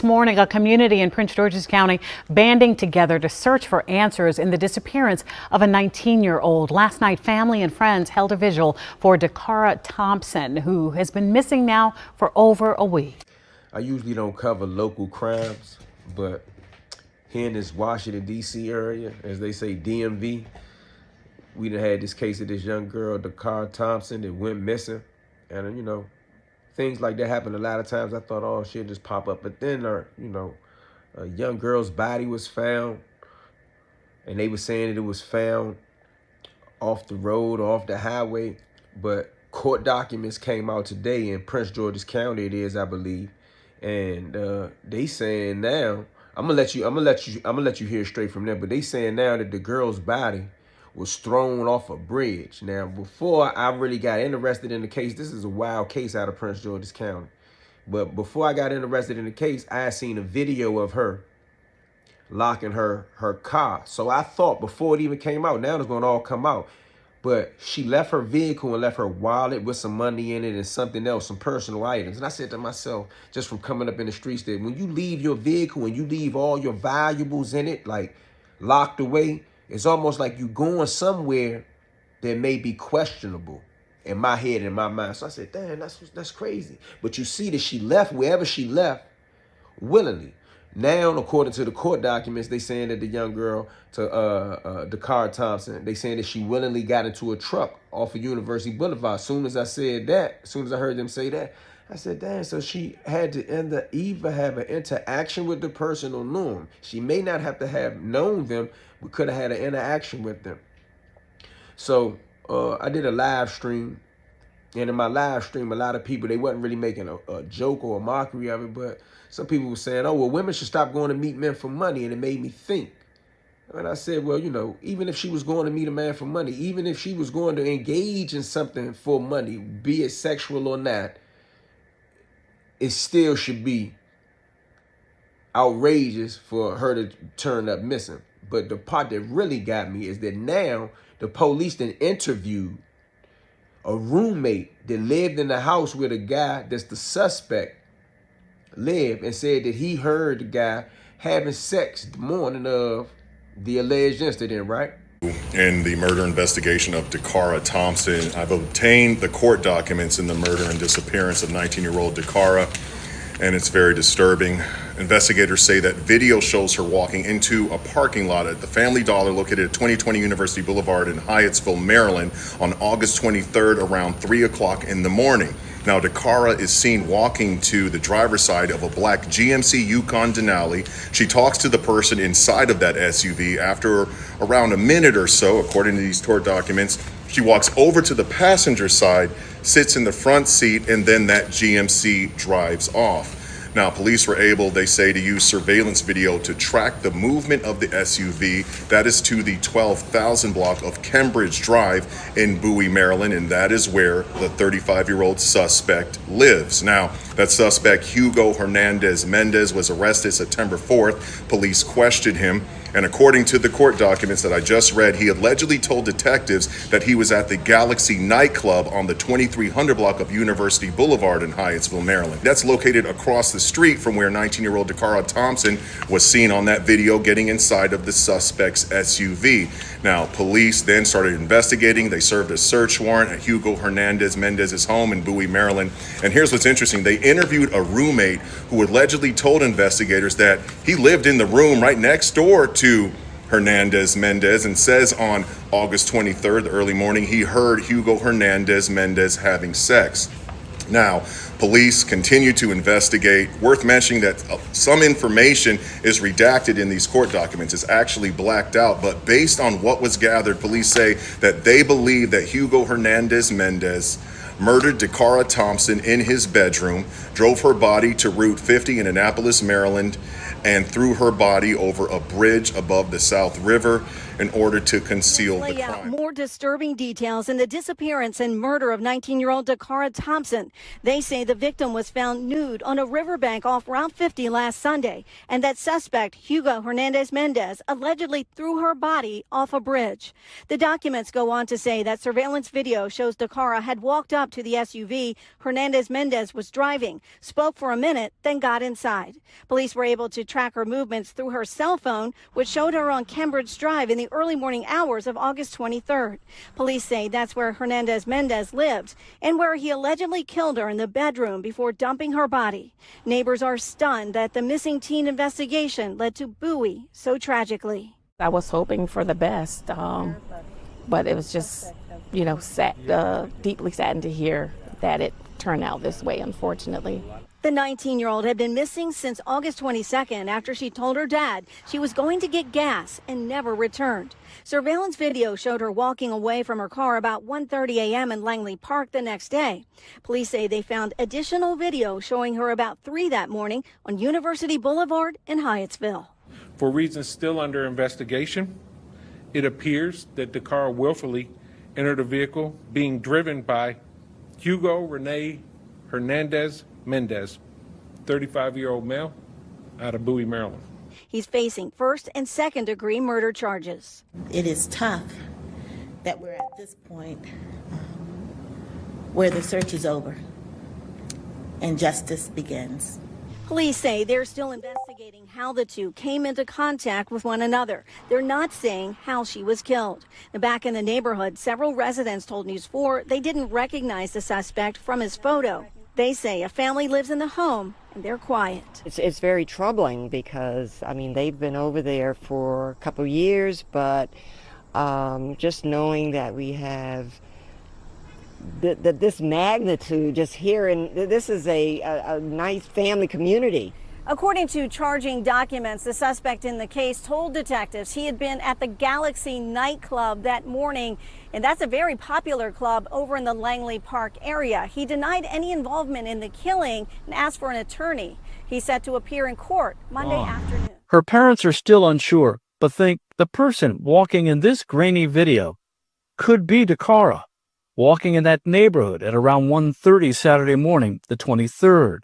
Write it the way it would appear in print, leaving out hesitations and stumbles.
this morning, a community in Prince George's County banding together to search for answers in the disappearance of a 19-year-old. Last night, family and friends held a vigil for Dakara Thompson, who has been missing now for over a week. I usually don't cover local crimes, but here in this Washington, D.C. area, as they say, DMV, we done had this case of this young girl, Dakara Thompson, that went missing. And, things like that happen a lot of times. I thought, oh, she'll just pop up. But then, a young girl's body was found, and they were saying that it was found off the road, off the highway. But court documents came out today in Prince George's County, it is, I believe. And they saying now, I'm gonna let you hear straight from them. But they saying now that the girl's body was thrown off a bridge. Now, before I really got interested in the case, this is a wild case out of Prince George's County. But before I got interested in the case, I had seen a video of her locking her car. So I thought before it even came out, now it's gonna all come out. But she left her vehicle and left her wallet with some money in it and something else, some personal items. And I said to myself, just from coming up in the streets, that when you leave your vehicle and you leave all your valuables in it, like locked away, it's almost like you going somewhere that may be questionable in my head, in my mind. So I said, damn, that's crazy. But you see that she left wherever she left willingly. Now, according to the court documents, they saying that the young girl, Dakara Thompson, they saying that she willingly got into a truck off of University Boulevard. As soon as I heard them say that, I said, damn, so she had to either have an interaction with the person or know them. She may not have to have known them, but could have had an interaction with them. So I did a live stream. And in my live stream, a lot of people, they wasn't really making a joke or a mockery of it, but some people were saying, oh, well, women should stop going to meet men for money. And it made me think. And I said, well, even if she was going to meet a man for money, even if she was going to engage in something for money, be it sexual or not, it still should be outrageous for her to turn up missing. But the part that really got me is that now the police then interviewed a roommate that lived in the house where the guy that's the suspect lived, and said that he heard the guy having sex the morning of the alleged incident, right? In the murder investigation of Dakara Thompson, I've obtained the court documents in the murder and disappearance of 19-year-old Dakara, and it's very disturbing. Investigators say that video shows her walking into a parking lot at the Family Dollar located at 2020 University Boulevard in Hyattsville, Maryland on August 23rd around 3 o'clock in the morning. Now, Dakara is seen walking to the driver's side of a black GMC Yukon Denali. She talks to the person inside of that SUV. After around a minute or so, according to these court documents, she walks over to the passenger side, sits in the front seat, and then that GMC drives off. Now, police were able, they say, to use surveillance video to track the movement of the SUV. That is to the 12,000 block of Cambridge Drive in Bowie, Maryland, and that is where the 35-year-old suspect lives. Now, that suspect, Hugo Hernandez Mendez, was arrested September 4th. Police questioned him. And according to the court documents that I just read, he allegedly told detectives that he was at the Galaxy nightclub on the 2300 block of University Boulevard in Hyattsville, Maryland. That's located across the street from where 19-year-old Dakara Thompson was seen on that video getting inside of the suspect's SUV. Now, police then started investigating. They served a search warrant at Hugo Hernandez Mendez's home in Bowie, Maryland. And here's what's interesting. They interviewed a roommate who allegedly told investigators that he lived in the room right next door to Hernandez Mendez, and says on August 23rd, the early morning, he heard Hugo Hernandez Mendez having sex. Now, police continue to investigate. Worth mentioning that some information is redacted in these court documents. It's actually blacked out, but based on what was gathered, police say that they believe that Hugo Hernandez Mendez murdered Dakara Thompson in his bedroom, drove her body to Route 50 in Annapolis, Maryland, and threw her body over a bridge above the South River. in order to conceal the Lay out crime. more disturbing details in the disappearance and murder of 19-year-old Dakara Thompson. They say the victim was found nude on a riverbank off Route 50 last Sunday, and that suspect, Hugo Hernandez Mendez, allegedly threw her body off a bridge. The documents go on to say that surveillance video shows Dakara had walked up to the SUV Hernandez Mendez was driving, spoke for a minute, then got inside. Police were able to track her movements through her cell phone, which showed her on Cambridge Drive in the early morning hours of August 23rd. Police say that's where Hernandez Mendez lived and where he allegedly killed her in the bedroom before dumping her body. Neighbors are stunned that the missing teen investigation led to Bowie so tragically. I was hoping for the best, but it was just, deeply saddened to hear that it turned out this way, unfortunately. The 19-year-old had been missing since August 22nd after she told her dad she was going to get gas and never returned. Surveillance video showed her walking away from her car about 1:30 a.m. in Langley Park the next day. Police say they found additional video showing her about 3 that morning on University Boulevard in Hyattsville. For reasons still under investigation, it appears that Dakara willfully entered a vehicle being driven by Hugo Rene Hernandez Mendez, 35-year-old male out of Bowie, Maryland. He's facing first and second degree murder charges. It is tough that we're at this point where the search is over and justice begins. Police say they're still investigating how the two came into contact with one another. They're not saying how she was killed. Now, back in the neighborhood, several residents told News 4 they didn't recognize the suspect from his photo. They say a family lives in the home and they're quiet. It's very troubling because, they've been over there for a couple of years, but just knowing that we have this magnitude, just hearing, this is a nice family community. According to charging documents, the suspect in the case told detectives he had been at the Galaxy nightclub that morning, and that's a very popular club over in the Langley Park area. He denied any involvement in the killing and asked for an attorney. He's set to appear in court Monday afternoon. Her parents are still unsure, but think the person walking in this grainy video could be Dakara, walking in that neighborhood at around 1:30 Saturday morning, the 23rd.